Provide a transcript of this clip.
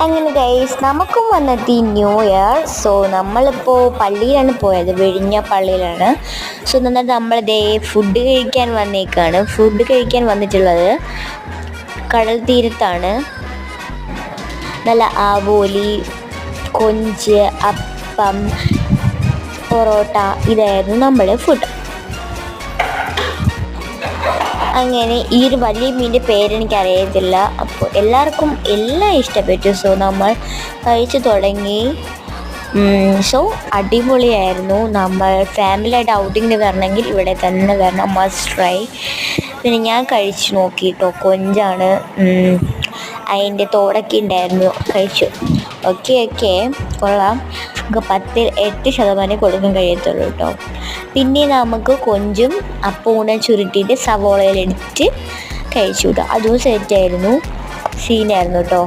അങ്ങനെ ഗൈസ് നമുക്കും വന്നെത്തി ന്യൂ ഇയർ. സോ നമ്മളിപ്പോൾ പള്ളിയിലാണ് പോയത്, വെഴിഞ്ഞ പള്ളിയിലാണ്. സോ എന്നിട്ട് നമ്മളിതേ ഫുഡ് കഴിക്കാൻ വന്നേക്കാണ്. ഫുഡ് കഴിക്കാൻ വന്നിട്ടുള്ളത് കടൽ തീരത്താണ്. നല്ല ആവോലി, കൊഞ്ച്, അപ്പം, പൊറോട്ട ഇതായിരുന്നു നമ്മുടെ ഫുഡ്. അങ്ങനെ ഈ ഒരു വലിയ മീനിൻ്റെ പേരെനിക്ക് അറിയത്തില്ല. അപ്പോൾ എല്ലാവർക്കും എല്ലാം ഇഷ്ടപ്പെട്ടു. സോ നമ്മൾ കഴിച്ചു തുടങ്ങി. സോ അടിപൊളിയായിരുന്നു. നമ്മൾ ഫാമിലിയായിട്ട് ഔട്ടിങ്ങിന് വരണമെങ്കിൽ ഇവിടെ തന്നെ വരണം, മസ്റ്റ് ട്രൈ. പിന്നെ ഞാൻ കഴിച്ചു നോക്കിയിട്ടോ, കൊഞ്ചാണ്, അതിൻ്റെ തോടൊക്കെ ഉണ്ടായിരുന്നു, കഴിച്ചു. ഓക്കെ കൊള്ളാം. നമുക്ക് 10ൽ 8% കൊടുക്കാൻ കഴിയത്തുള്ളൂ കേട്ടോ. പിന്നെ നമുക്ക് കൊഞ്ചും അപ്പൂണ ചുരുട്ടിയിട്ട് സവോളയിലെടുത്ത് കഴിച്ചു കേട്ടോ. അതും സെറ്റായിരുന്നു, സീനായിരുന്നു കേട്ടോ.